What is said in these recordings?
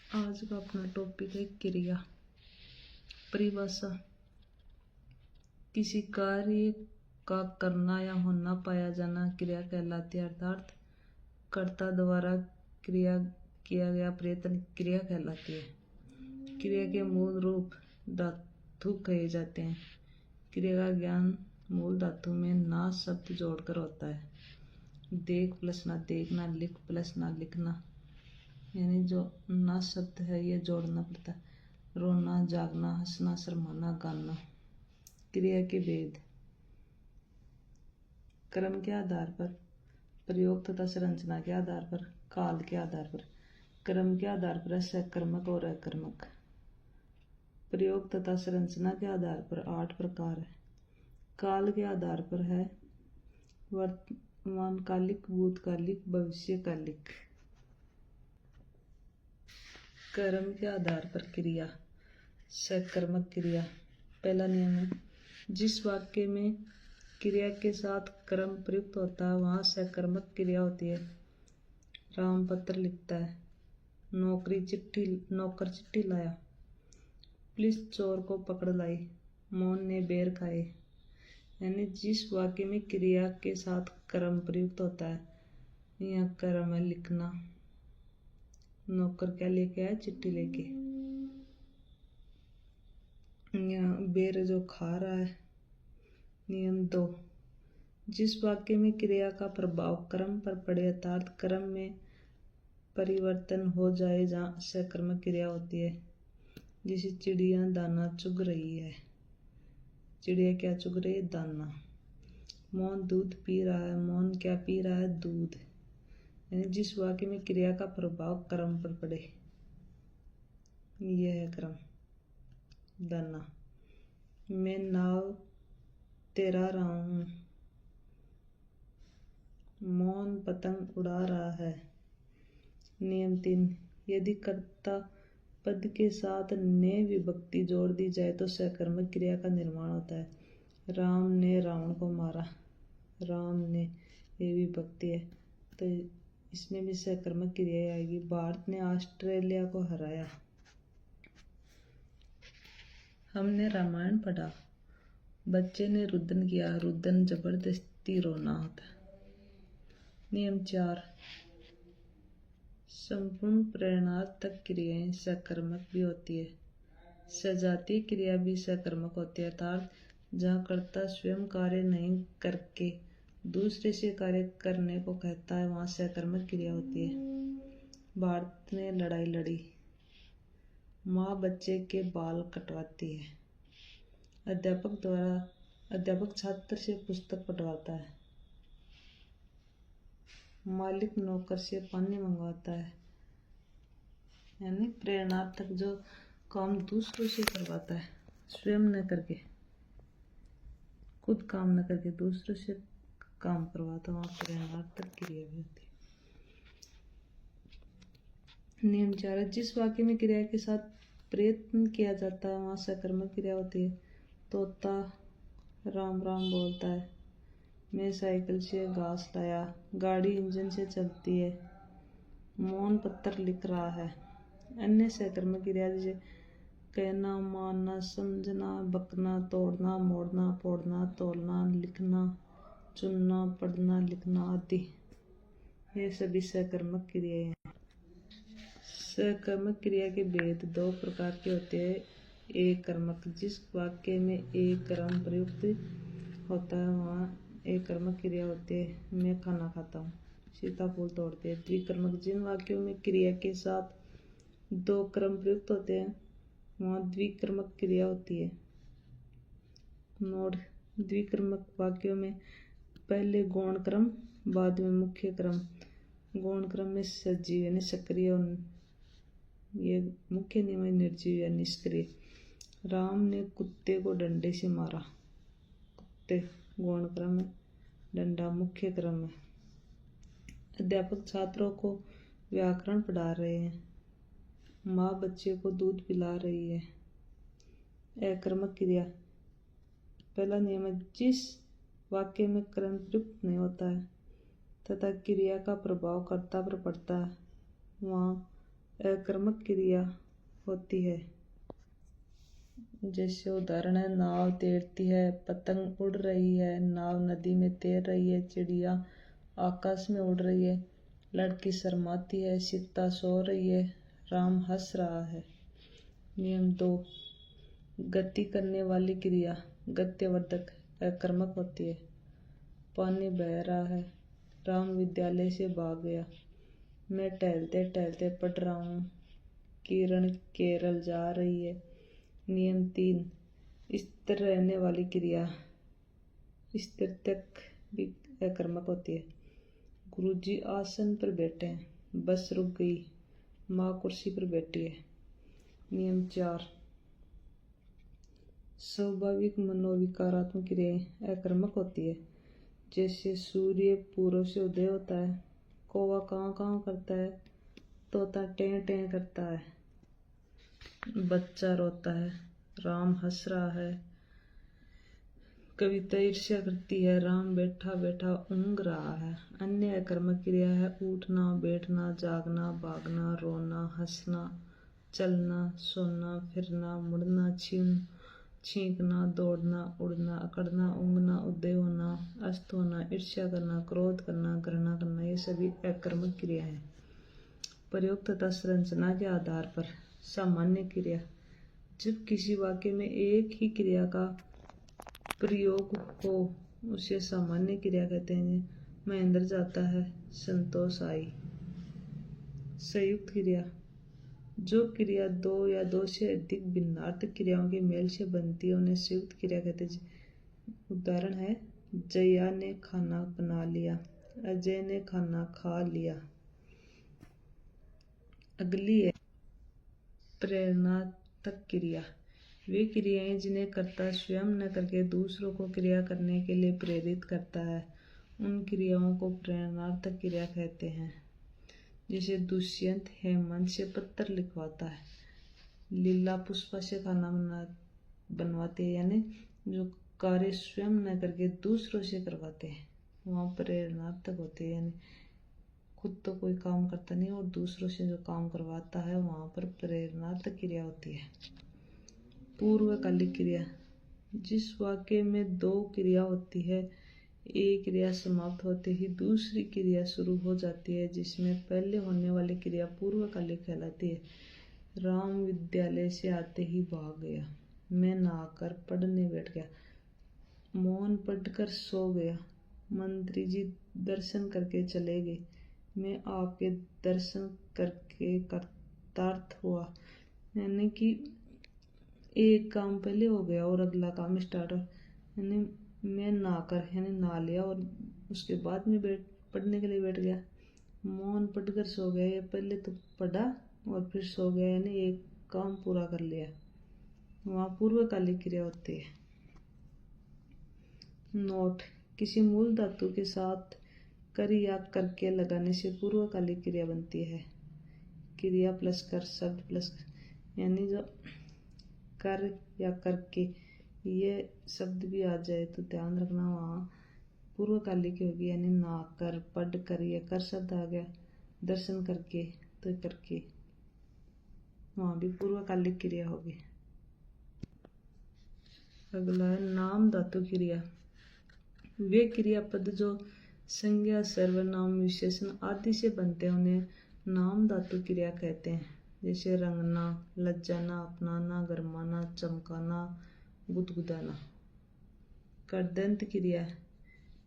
आज का अपना टॉपिक है क्रिया। परिभाषा: किसी कार्य का करना या होना पाया जाना क्रिया कहलाती है, अर्थात कर्ता द्वारा क्रिया किया गया प्रयत्न क्रिया कहलाती है। क्रिया के मूल रूप धातु कहे जाते हैं। क्रिया का ज्ञान मूल धातु में ना शब्द जोड़कर होता है। देख प्लस ना देखना, लिख प्लस ना लिखना, यानी जो ना शब्द है ये जोड़ना पड़ता है। रोना, जागना, हंसना, शर्माना, गाना। क्रिया के भेद: क्रम के आधार पर, प्रयोग तथा संरचना के आधार पर, काल के आधार पर। क्रम के आधार पर सकर्मक और अकर्मक। प्रयोग तथा संरचना के आधार पर 8 प्रकार है। काल के आधार पर है वर्तमानकालिक, भूतकालिक, भविष्यकालिक। कर्म के आधार पर क्रिया। सकर्मक क्रिया। पहला नियम है, जिस वाक्य में क्रिया के साथ कर्म प्रयुक्त होता है वहाँ सकर्मक क्रिया होती है। राम पत्र लिखता है, नौकर चिट्ठी लाया, पुलिस चोर को पकड़ लाई, मोहन ने बेर खाए। यानी जिस वाक्य में क्रिया के साथ कर्म प्रयुक्त होता है, यह कर्म है लिखना। नौकर क्या लेके आया? चिट्ठी लेके। यहाँ बेर जो खा रहा है। नियम 2, जिस वाक्य में क्रिया का प्रभाव कर्म पर पड़े अर्थात कर्म में परिवर्तन हो जाए जहाँ सकर्मक क्रिया होती है। जैसे चिड़िया दाना चुग रही है। चिड़िया क्या चुग रही है? दाना। मोहन दूध पी रहा है। मोहन क्या पी रहा है? दूध। यानी जिस वाक्य में क्रिया का प्रभाव कर्म पर पड़े, यह है कर्म। दाना। मैं नाव तैरा रहा हूँ। मोहन पतंग उड़ा रहा है। नियम 3, यदि कर्ता पद के साथ ने विभक्ति जोड़ दी जाए तो सकर्मक क्रिया का निर्माण होता है। राम ने रावण को मारा। राम ने ये विभक्ति है तो इसमें भी सकर्मक क्रिया आएगी। भारत ने ऑस्ट्रेलिया को हराया। हमने रामायण पढ़ा। बच्चे ने रुदन किया। रुदन जबरदस्ती रोना होता है। नियम 4, संपूर्ण प्रेरणार्थक क्रियाएं सकर्मक भी होती है। सजातीय क्रिया भी सकर्मक होती है, अर्थात जहाँ कर्ता स्वयं कार्य नहीं करके दूसरे से कार्य करने को कहता है वहाँ सकर्मक क्रिया होती है। भारत ने लड़ाई लड़ी। माँ बच्चे के बाल कटवाती है। अध्यापक छात्र से पुस्तक पढ़वाता है। मालिक नौकर से पानी मंगवाता है। यानी प्रेरणार्थक जो काम दूसरों से करवाता है, स्वयं न करके, खुद काम न करके दूसरों से काम करवाता, वहाँ प्रेरणार्थक क्रिया भी होती है। नियम 4, जिस वाक्य में क्रिया के साथ प्रयत्न किया जाता है वहाँ सकर्मक क्रिया होती है। तोता राम राम बोलता है। मैं साइकिल से घास लाया। गाड़ी इंजन से चलती है। मोहन पत्र लिख रहा है। अन्य सकर्मक क्रिया जैसे कहना, मानना, समझना, बकना, तोड़ना, मोड़ना, फोड़ना, तोलना, लिखना, चुनना, पढ़ना, लिखना आदि, ये सभी सकर्मक क्रियाएं हैं। सकर्मक क्रिया के भेद 2 प्रकार के होते हैं। एक कर्मक, जिस वाक्य में एक कर्म प्रयुक्त होता है वहाँ एक कर्मक क्रिया होती है। मैं खाना खाता हूँ। सीताफल तोड़ते हैं। द्विकर्मक, जिन वाक्यों में क्रिया के साथ 2 कर्म प्रयुक्त होते हैं वहाँ द्विकर्मक क्रिया होती है। नोट: द्विकर्मक वाक्यों में पहले गौण क्रम बाद में मुख्य क्रम। गौण क्रम में सजीव यानी सक्रिय, ये मुख्य नियम है निर्जीव या निष्क्रिय। राम ने कुत्ते को डंडे से मारा। कुत्ते गौण क्रम है, डंडा मुख्य क्रम है। अध्यापक छात्रों को व्याकरण पढ़ा रहे हैं। माँ बच्चे को दूध पिला रही है। अकर्मक क्रिया। पहला नियम है, जिस वाक्य में कर्म प्रयुक्त नहीं होता है तथा क्रिया का प्रभाव कर्ता पर पड़ता है वहाँ अकर्मक क्रिया होती है। जैसे उदाहरण है, नाव तैरती है, पतंग उड़ रही है, नाव नदी में तैर रही है, चिड़िया आकाश में उड़ रही है, लड़की शर्माती है, सीता सो रही है, राम हंस रहा है। नियम 2, गति करने वाली क्रिया गत्यवर्धक अकर्मक होती है। पानी बह रहा है, राम विद्यालय से भाग गया। मैं टहलते टहलते पढ़ रहा हूँ, किरण केरल जा रही है। नियम 3, स्थिर रहने वाली क्रिया स्थिरतक भी अकर्मक होती है। गुरुजी आसन पर बैठे हैं, बस रुक गई, माँ कुर्सी पर बैठी है। नियम 4, स्वाभाविक मनोविकारात्मक क्रियाएं अकर्मक होती है। जैसे सूर्य पूर्व से उदय होता है, कौवा काँव काँव करता है, तोता टें टें करता है, बच्चा रोता है, राम हंस रहा है, कविता ईर्ष्या करती है, राम बैठा बैठा ऊँघ रहा है। अन्य अकर्मक क्रिया है उठना, बैठना, जागना, भागना, रोना, हंसना, चलना, सोना, फिरना, मुड़ना, छींकना, दौड़ना, उड़ना, अकड़ना, ऊँघना, उदय होना, अस्त होना, ईर्ष्या करना, क्रोध करना, घृणा करना, ये सभी अकर्मक क्रिया है। प्रयोग तथा संरचना के आधार पर सामान्य क्रिया, जब किसी वाक्य में एक ही क्रिया का प्रयोग हो उसे सामान्य क्रिया कहते हैं। महेंद्र जाता है, संतोष आई। संयुक्त क्रिया, जो क्रिया दो या दो से अधिक भिन्नार्थक क्रियाओं के मेल से बनती है उन्हें संयुक्त क्रिया कहते हैं। उदाहरण है, जया ने खाना बना लिया, अजय ने खाना खा लिया। अगली है प्रेरणात्मक क्रिया, वे क्रियाएं जिन्हें कर्ता स्वयं न करके दूसरों को क्रिया करने के लिए प्रेरित करता है, उन क्रियाओं को प्रेरणात्मक क्रिया कहते हैं। जैसे दुष्यंत हेमंत से पत्र लिखवाता है, लीला पुष्पा से खाना बनवाते हैं, यानी जो कार्य स्वयं न करके दूसरों से करवाते हैं वहाँ प्रेरणात्मक होते हैं। यानी खुद तो कोई काम करता नहीं और दूसरों से जो काम करवाता है वहाँ पर प्रेरणात्मक क्रिया होती है। पूर्वकालिक क्रिया, जिस वाक्य में दो क्रिया होती है, एक क्रिया समाप्त होते ही दूसरी क्रिया शुरू हो जाती है, जिसमें पहले होने वाली क्रिया पूर्वकालिक कहलाती है। राम विद्यालय से आते ही भाग गया, मैं नहाकर पढ़ने बैठ गया, मोहन पढ़कर सो गया, मंत्री जी दर्शन करके चले गए, मैं आपके दर्शन करके कृतार्थ हुआ। यानी कि एक काम पहले हो गया और अगला काम स्टार्ट हो। यानी मैं नहाकर यानी नहा लिया और उसके बाद में पढ़ने के लिए बैठ गया। मोहन पढ़कर सो गया, ये पहले तो पढ़ा और फिर सो गया, यानी एक काम पूरा कर लिया, वहाँ पूर्वकालिक क्रिया होती है। नोट, किसी मूल धातु के साथ कर या करके लगाने से पूर्वकालिक क्रिया बनती है। क्रिया प्लस कर, शब्द प्लस कर, यानी जो कर या करके ये शब्द भी आ जाए तो ध्यान रखना वहाँ पूर्वकालिक होगी। यानी ना कर, पढ़ कर, ये कर शब्द आ गया, दर्शन करके तो करके, वहाँ भी पूर्वकालिक क्रिया होगी। अगला है नाम धातु क्रिया, वे क्रियापद जो संज्ञा, सर्वनाम, विशेषण आदि से बनते हैं उन्हें नाम धातु क्रिया कहते हैं। जैसे रंगना, लज्जाना, अपनाना, गरमाना, चमकाना, गुदगुदाना। कर्दंत क्रिया,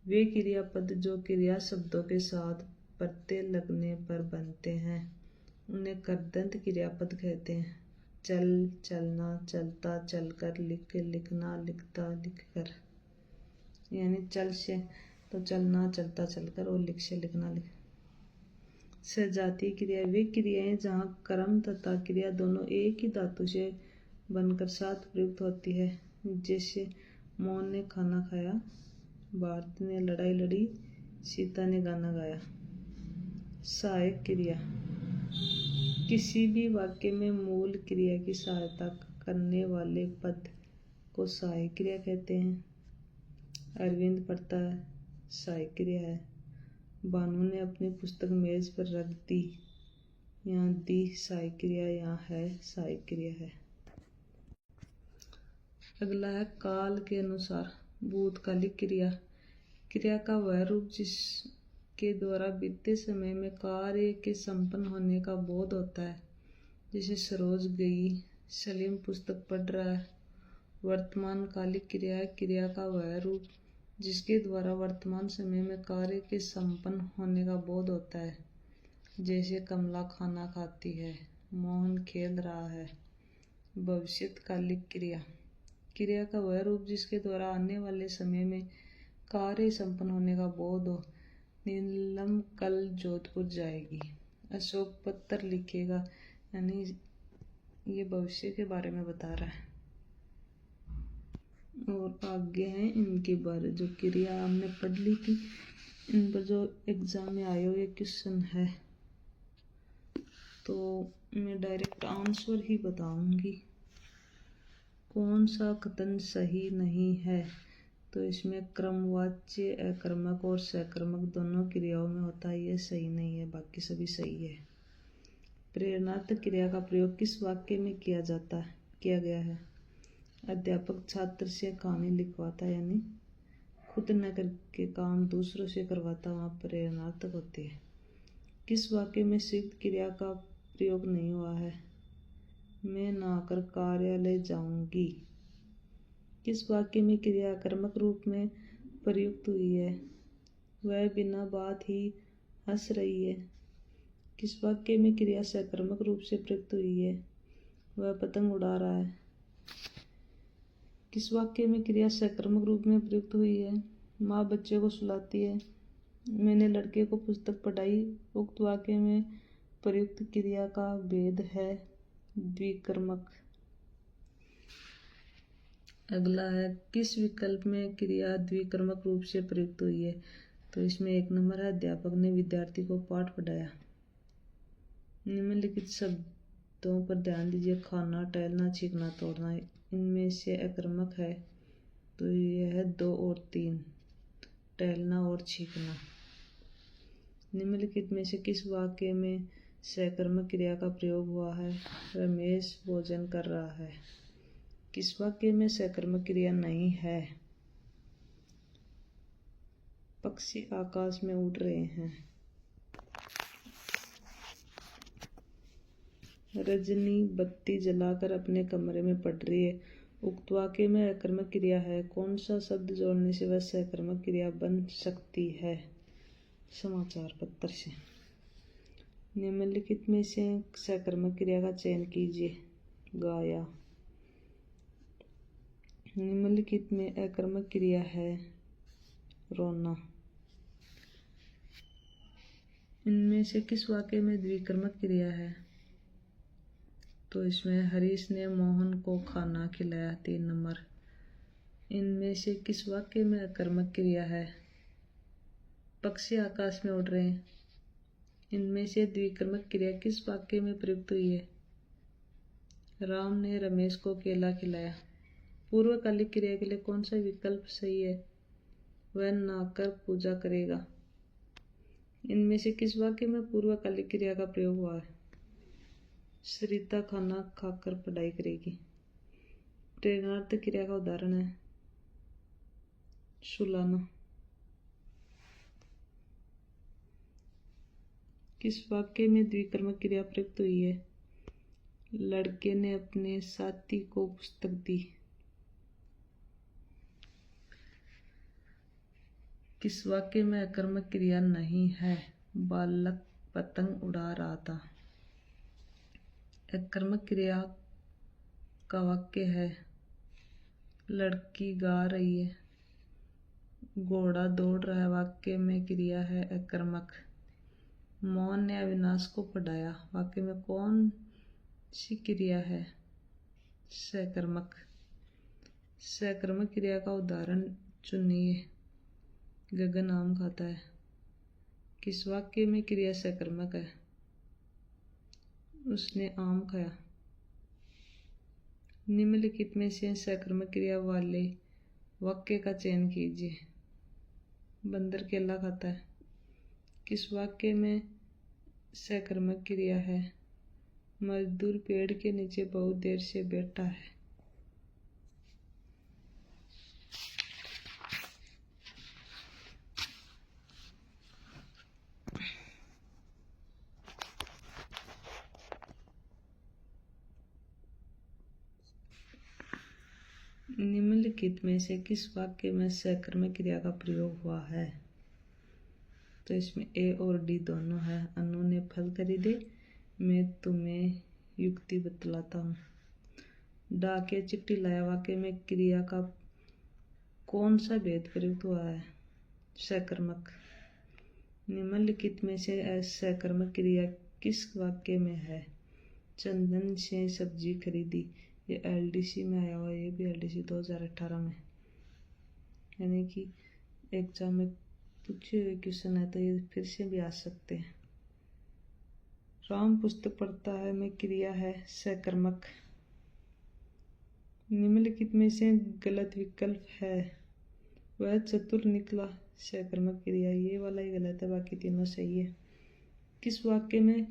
वे क्रियापद जो क्रिया शब्दों के साथ प्रत्यय लगने पर बनते हैं उन्हें कर्दंत क्रियापद कहते हैं। चल, चलना, चलता, चलकर, लिख, लिखना, लिखता, लिखकर। यानी चल से तो चलना, चलता चलकर, और लिख से लिखना लिख। सजातीय क्रिया, वे क्रियाएं जहाँ कर्म तथा क्रिया दोनों एक ही धातु से बनकर साथ प्रयुक्त होती है। जैसे मोहन ने खाना खाया, भारत ने लड़ाई लड़ी, सीता ने गाना गाया। सहायक क्रिया, किसी भी वाक्य में मूल क्रिया की सहायता करने वाले पद को सहायक क्रिया कहते हैं। अरविंद पढ़ता है, सहायक क्रिया है। भानु ने अपनी पुस्तक मेज पर रख दी, यहाँ दी सहायक क्रिया, यहाँ है सहायक क्रिया है। अगला है काल के अनुसार भूतकालिक क्रिया। क्रिया का वह रूप जिसके द्वारा बीते समय में कार्य के संपन्न होने का बोध होता है। जैसे सरोज गई, सलीम पुस्तक पढ़ रहा है। वर्तमान कालिक क्रिया है क्रिया का वह रूप जिसके द्वारा वर्तमान समय में कार्य के संपन्न होने का बोध होता है। जैसे कमला खाना खाती है, मोहन खेल रहा है। भविष्यकालिक क्रिया क्रिया का वह रूप जिसके द्वारा आने वाले समय में कार्य संपन्न होने का बोध हो। नीलम कल जोधपुर जाएगी, अशोक पत्र लिखेगा, यानी ये भविष्य के बारे में बता रहा है। और आगे हैं इनके बारे जो क्रिया हमने पढ़ ली थी, इन पर जो एग्जाम में आए हुए क्वेश्चन है, तो मैं डायरेक्ट आंसर ही बताऊंगी। कौन सा कथन सही नहीं है? तो इसमें क्रमवाच्य अकर्मक और सकर्मक दोनों क्रियाओं में होता है, ये सही नहीं है, बाकी सभी सही है। प्रेरणात्मक क्रिया का प्रयोग किस वाक्य में किया गया है? अध्यापक छात्र से कहानी लिखवाता, यानी खुद न करके काम दूसरों से करवाता, वहाँ प्रेरणात्मक होती है। किस वाक्य में संयुक्त क्रिया का प्रयोग नहीं हुआ है? मैं नहाकर कार्यालय जाऊंगी। किस वाक्य में क्रिया कर्मक रूप में प्रयुक्त हुई है? वह बिना बात ही हंस रही है। किस वाक्य में क्रिया सकर्मक रूप से प्रयुक्त हुई है? वह पतंग उड़ा रहा है। किस वाक्य में क्रिया सकर्मक रूप में प्रयुक्त हुई है? माँ बच्चे को सुलाती है। मैंने लड़के को पुस्तक पढ़ाई। उक्त वाक्य में प्रयुक्त क्रिया का भेद है द्विकर्मक। अगला है किस विकल्प में क्रिया द्विकर्मक रूप से प्रयुक्त हुई है? तो इसमें 1 नंबर है अध्यापक ने विद्यार्थी को पाठ पढ़ाया। निम्नलिखित शब्दों पर ध्यान दीजिए। खाना, टहलना, छींकना, तोड़ना, इनमें से अकर्मक है, तो यह है 2 और 3, टहलना और छींकना। निम्नलिखित में से किस वाक्य में सकर्मक क्रिया का प्रयोग हुआ है? रमेश भोजन कर रहा है। किस वाक्य में सकर्मक क्रिया नहीं है? पक्षी आकाश में उड़ रहे हैं। रजनी बत्ती जलाकर अपने कमरे में पढ़ रही है। उक्त वाक्य में अकर्मक क्रिया है। कौन सा शब्द जोड़ने से वह सकर्मक क्रिया बन सकती है? समाचार पत्र से। निम्नलिखित में से सकर्मक क्रिया का चयन कीजिए। गाया। निम्नलिखित में अकर्मक क्रिया है रोना। इनमें से किस वाक्य में द्विकर्मक क्रिया है? तो इसमें हरीश ने मोहन को खाना खिलाया, 3 नंबर। इनमें से किस वाक्य में अकर्मक क्रिया है? पक्षी आकाश में उड़ रहे हैं। इनमें से द्विकर्मक क्रिया किस वाक्य में प्रयुक्त हुई है? राम ने रमेश को केला खिलाया। पूर्वकालिक क्रिया के लिए कौन सा विकल्प सही है? वह नहाकर पूजा करेगा। इनमें से किस वाक्य में पूर्वकालिक क्रिया का प्रयोग हुआ है? सरिता खाना खाकर पढ़ाई करेगी। प्रेरणात्मक क्रिया का उदाहरण है सुलाना। किस वाक्य में द्विकर्मक क्रिया प्रयुक्त हुई है? लड़के ने अपने साथी को पुस्तक दी। किस वाक्य में अकर्मक क्रिया नहीं है? बालक पतंग उड़ा रहा था। अकर्मक क्रिया का वाक्य है लड़की गा रही है। घोड़ा दौड़ रहा है, वाक्य में क्रिया है अकर्मक। मोहन ने अविनाश को पढ़ाया, वाक्य में कौन सी क्रिया है? सकर्मक। सकर्मक क्रिया का उदाहरण चुनिए। गगन आम खाता है। किस वाक्य में क्रिया सकर्मक है? उसने आम खाया। निम्नलिखित में से सकर्मक क्रिया वाले वाक्य का चयन कीजिए। बंदर केला खाता है। किस वाक्य में सकर्मक क्रिया है। मजदूर पेड़ के नीचे बहुत देर से बैठा है। निम्नलिखित में से किस वाक्य में सकर्मक क्रिया का प्रयोग हुआ है? तो इसमें ए और डी दोनों है। अनु ने फल खरीदे, मैं तुम्हें युक्ति बतलाता हूँ। डाकिया चिट्ठी लाया वाक्य में क्रिया का कौन सा भेद प्रयुक्त हुआ है? सकर्मक। निम्नलिखित में से सकर्मक क्रिया किस वाक्य में है? चंदन से सब्जी खरीदी। ये एलडीसी में आया हुआ, ये भी एलडीसी 2018 में, यानी कि एग्जाम में पूछे हुए क्वेश्चन है तो ये फिर से भी आ सकते हैं। राम पुस्तक पढ़ता है में क्रिया है सकर्मक। निम्नलिखित में से गलत विकल्प है। वह चतुर निकला। सकर्मक क्रिया, ये वाला ही गलत है, बाकी तीनों सही है। किस वाक्य में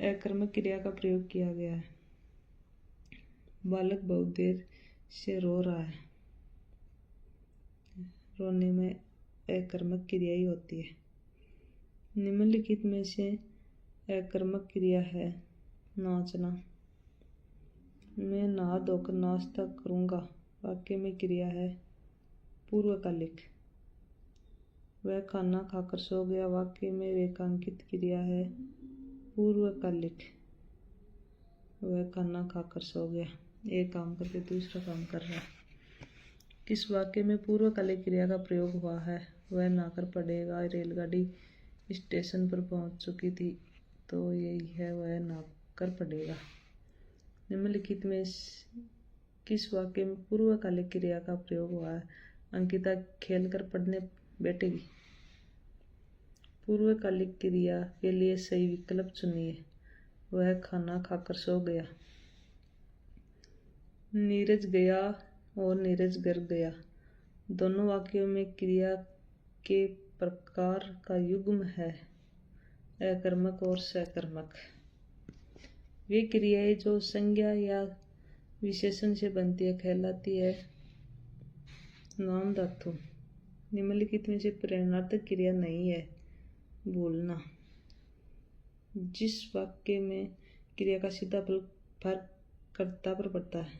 अकर्मक क्रिया का प्रयोग किया गया है? बालक बहुत देर से रो रहा है। रोने में अकर्मक क्रिया ही होती है। निम्नलिखित में से अकर्मक क्रिया है नाचना। मैं नहा धोकर नाश्ता करूँगा। वाक्य में क्रिया है पूर्वकालिक। वह खाना खाकर सो गया। वाक्य में रेखांकित क्रिया है पूर्वकालिक। वह खाना खाकर सो गया, एक काम करके दूसरा काम कर रहा है। किस वाक्य में पूर्वकालिक क्रिया का प्रयोग हुआ है? वह नहाकर पड़ेगा। रेलगाड़ी स्टेशन पर पहुंच चुकी थी, तो यही है वह नहाकर पड़ेगा। निम्नलिखित में किस वाक्य में पूर्वकालिक क्रिया का प्रयोग हुआ है? अंकिता खेलकर पढ़ने बैठेगी। पूर्वकालिक क्रिया के लिए सही विकल्प चुनिए। वह खाना खाकर सो गया। नीरज गया और नीरज घर गया। दोनों वाक्यों में क्रिया के प्रकार का युग्म है अकर्मक और सकर्मक। वे क्रियाएं जो संज्ञा या विशेषण से बनती है कहलाती है नाम धातु। निम्नलिखित में से प्रेरणार्थक क्रिया नहीं है बोलना। जिस वाक्य में क्रिया का सीधा फल कर्ता पर पड़ता है,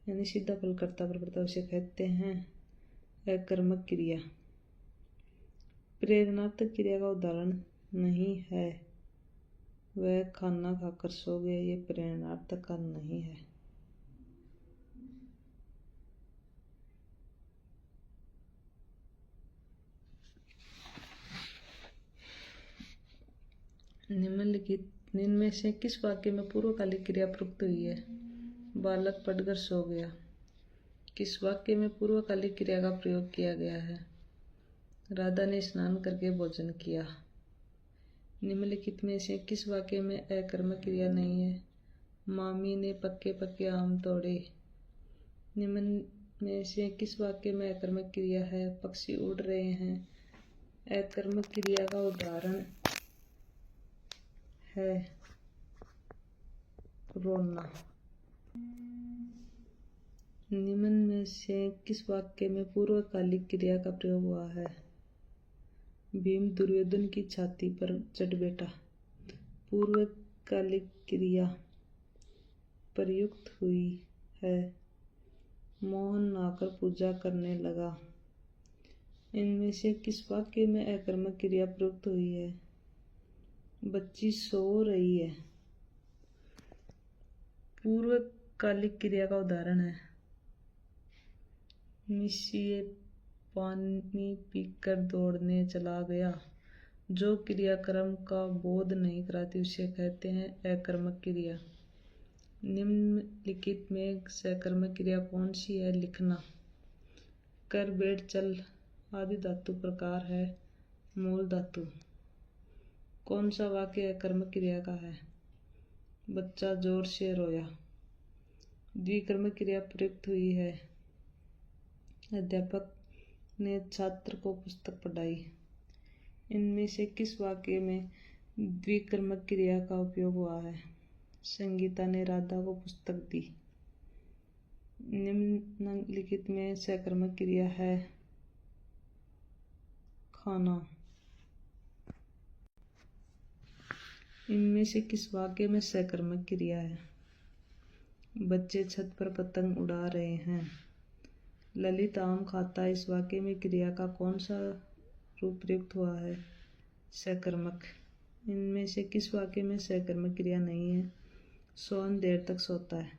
यानी सीधा फल कर्ता पर पड़ता है, उसे कहते हैं अकर्मक क्रिया। प्रेरणार्थक क्रिया का उदाहरण नहीं है। वह खाना खाकर सो गया, ये प्रेरणार्थक का नहीं है। निम्नलिखित में से किस वाक्य में पूर्वकालिक क्रिया प्रयुक्त हुई है? बालक पढ़कर सो गया। किस वाक्य में पूर्वकालिक क्रिया का प्रयोग किया गया है? राधा ने स्नान करके भोजन किया। निम्नलिखित में से किस वाक्य में अकर्मक क्रिया नहीं है? मामी ने पक्के पक्के आम तोड़े। निम्न में से किस वाक्य में अकर्मक क्रिया है? पक्षी उड़ रहे हैं। अकर्मक क्रिया का उदाहरण है रोना। निम्न में से किस वाक्य में पूर्वकालिक क्रिया का प्रयोग हुआ है? भीम दुर्योधन की छाती पर चढ़ बैठा। पूर्वकालिक क्रिया प्रयुक्त हुई है मोहन नहाकर पूजा करने लगा। इनमें से किस वाक्य में अकर्मक क्रिया प्रयुक्त हुई है? बच्ची सो रही है। पूर्वकालिक क्रिया का उदाहरण है मिसिए पानी पीकर दौड़ने चला गया। जो क्रियाक्रम का बोध नहीं कराती उसे कहते हैं अकर्मक क्रिया। निम्नलिखित में सकर्मक क्रिया कौन सी है? लिखना। कर बैठ चल आदि धातु प्रकार है मूल धातु। कौन सा वाक्य अकर्मक क्रिया का है? बच्चा जोर से रोया। द्विकर्मक क्रिया प्रयुक्त हुई है अध्यापक ने छात्र को पुस्तक पढ़ाई। इनमें से किस वाक्य में द्विकर्मक क्रिया का उपयोग हुआ है। संगीता ने राधा को पुस्तक दी। निम्नलिखित में सकर्मक क्रिया है खाना। इनमें से किस वाक्य में सकर्मक क्रिया है? बच्चे छत पर पतंग उड़ा रहे हैं। ललित आम खाता है। इस वाक्य में क्रिया का कौन सा रूप प्रयुक्त हुआ है? सकर्मक। इनमें से किस वाक्य में सकर्मक क्रिया नहीं है? सोहन देर तक सोता है।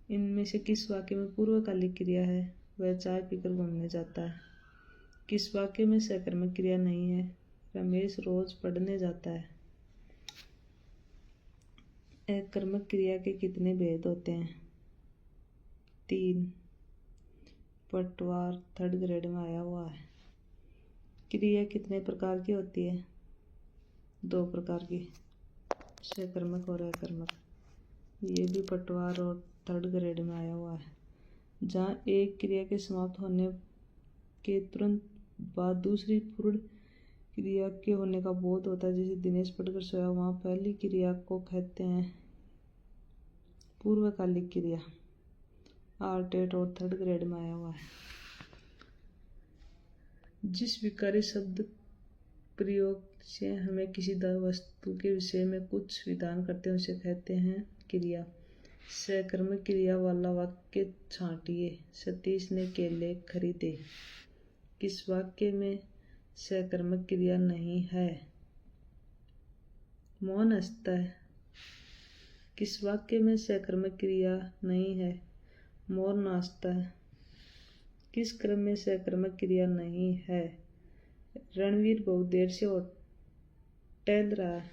इनमें से किस वाक्य में पूर्वकालिक क्रिया है? वह चाय पीकर घूमने जाता है। किस वाक्य में सकर्मक क्रिया नहीं है? रमेश रोज पढ़ने जाता है। अकर्मक क्रिया के कितने भेद होते हैं? 3। पटवार थर्ड ग्रेड में आया हुआ है। क्रिया कितने प्रकार की होती है? 2 प्रकार की, सकर्मक और अकर्मक। ये भी पटवार और थर्ड ग्रेड में आया हुआ है। जहाँ एक क्रिया के समाप्त होने के तुरंत बाद दूसरी पूर्ण क्रिया के होने का बोध होता है, जैसे दिनेश पढ़कर सोया, वहाँ पहली क्रिया को कहते हैं पूर्वकालिक क्रिया। आर्टेट और थर्ड ग्रेड में आया हुआ है। जिस विकारी शब्द प्रयोग से हमें किसी वस्तु के विषय में कुछ विधान करते हैं उसे कहते हैं क्रिया। सकर्मक क्रिया वाला वाक्य छांटिए। सतीश ने केले खरीदे। किस वाक्य में सकर्मक क्रिया नहीं है? मोहन हंसता है। किस वाक्य में सकर्मक क्रिया नहीं है? मोर नाचता है। किस क्रम में सकर्मक क्रिया नहीं है? रणवीर बहुत देर से टहल रहा है।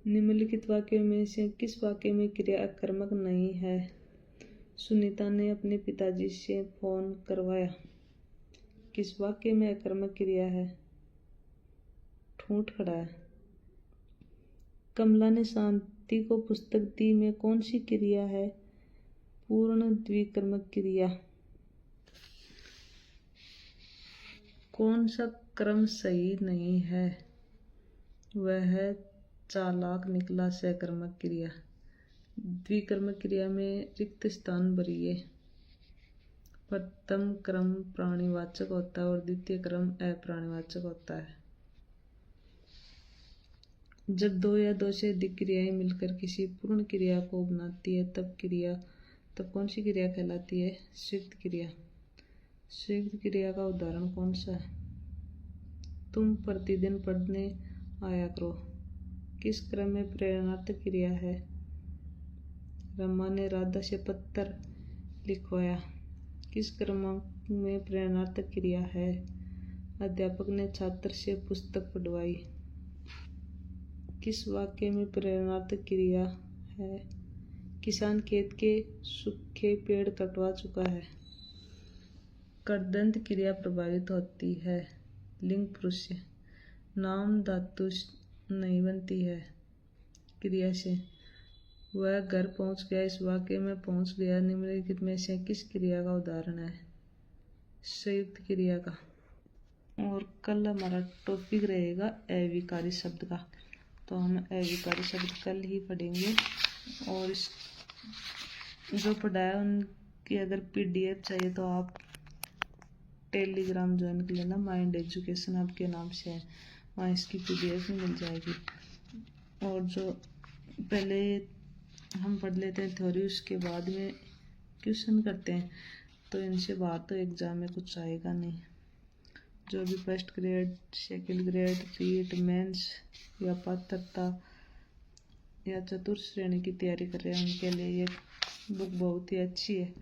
निम्नलिखित वाक्यों में से किस वाक्य में क्रिया अकर्मक नहीं है? सुनीता ने अपने पिताजी से फोन करवाया। किस वाक्य में अकर्मक क्रिया है? ठूंठ खड़ा है। कमला ने शांति को पुस्तक दी में कौन सी क्रिया है? पूर्ण द्विकर्मक क्रिया। कौन सा क्रम सही नहीं है? वह चालाक निकला। सकर्मक क्रिया। द्विकर्मक क्रिया में रिक्त स्थान भरिए। प्रथम क्रम प्राणीवाचक होता है और द्वितीय क्रम अप्राणीवाचक होता है। जब 2 या 2 से अधिक क्रियाएं मिलकर किसी पूर्ण क्रिया को बनाती है तब कौन सी क्रिया कहलाती है? संयुक्त क्रिया। संयुक्त क्रिया का उदाहरण कौन सा है? तुम प्रतिदिन पढ़ने आया करो। किस क्रम में प्रेरणार्थक क्रिया है? रमा ने राधा से पत्र लिखवाया। किस क्रमांक में प्रेरणार्थक क्रिया है? अध्यापक ने छात्र से पुस्तक पढ़वाई। किस वाक्य में प्रेरणार्थक क्रिया है? किसान खेत के सूखे पेड़ कटवा चुका है। कर्दंत क्रिया प्रभावित होती है। लिंग पुरुष। नाम धातु नहीं बनती है क्रिया से। वह घर पहुंच गया। इस वाक्य में पहुंच गया निम्नलिखित में से किस क्रिया का उदाहरण है? संयुक्त क्रिया का। और कल हमारा टॉपिक रहेगा अविकारी शब्द का, तो हम अविकारी शब्द कल ही पढ़ेंगे। और इस जो पढ़ाया उनकी अगर PDF चाहिए तो आप टेलीग्राम ज्वाइन कर लेना। माइंड एजुकेशन आपके नाम से है, वहाँ इसकी PDF भी मिल जाएगी। और जो पहले हम पढ़ लेते हैं थ्योरी, उसके बाद में क्वेश्चन करते हैं, तो इनसे बाहर तो एग्जाम में कुछ आएगा नहीं। जो भी first grade, second grade, REET, mains या पात्रता या चतुर्थ श्रेणी की तैयारी कर रहे हैं उनके लिए ये बुक बहुत ही अच्छी है।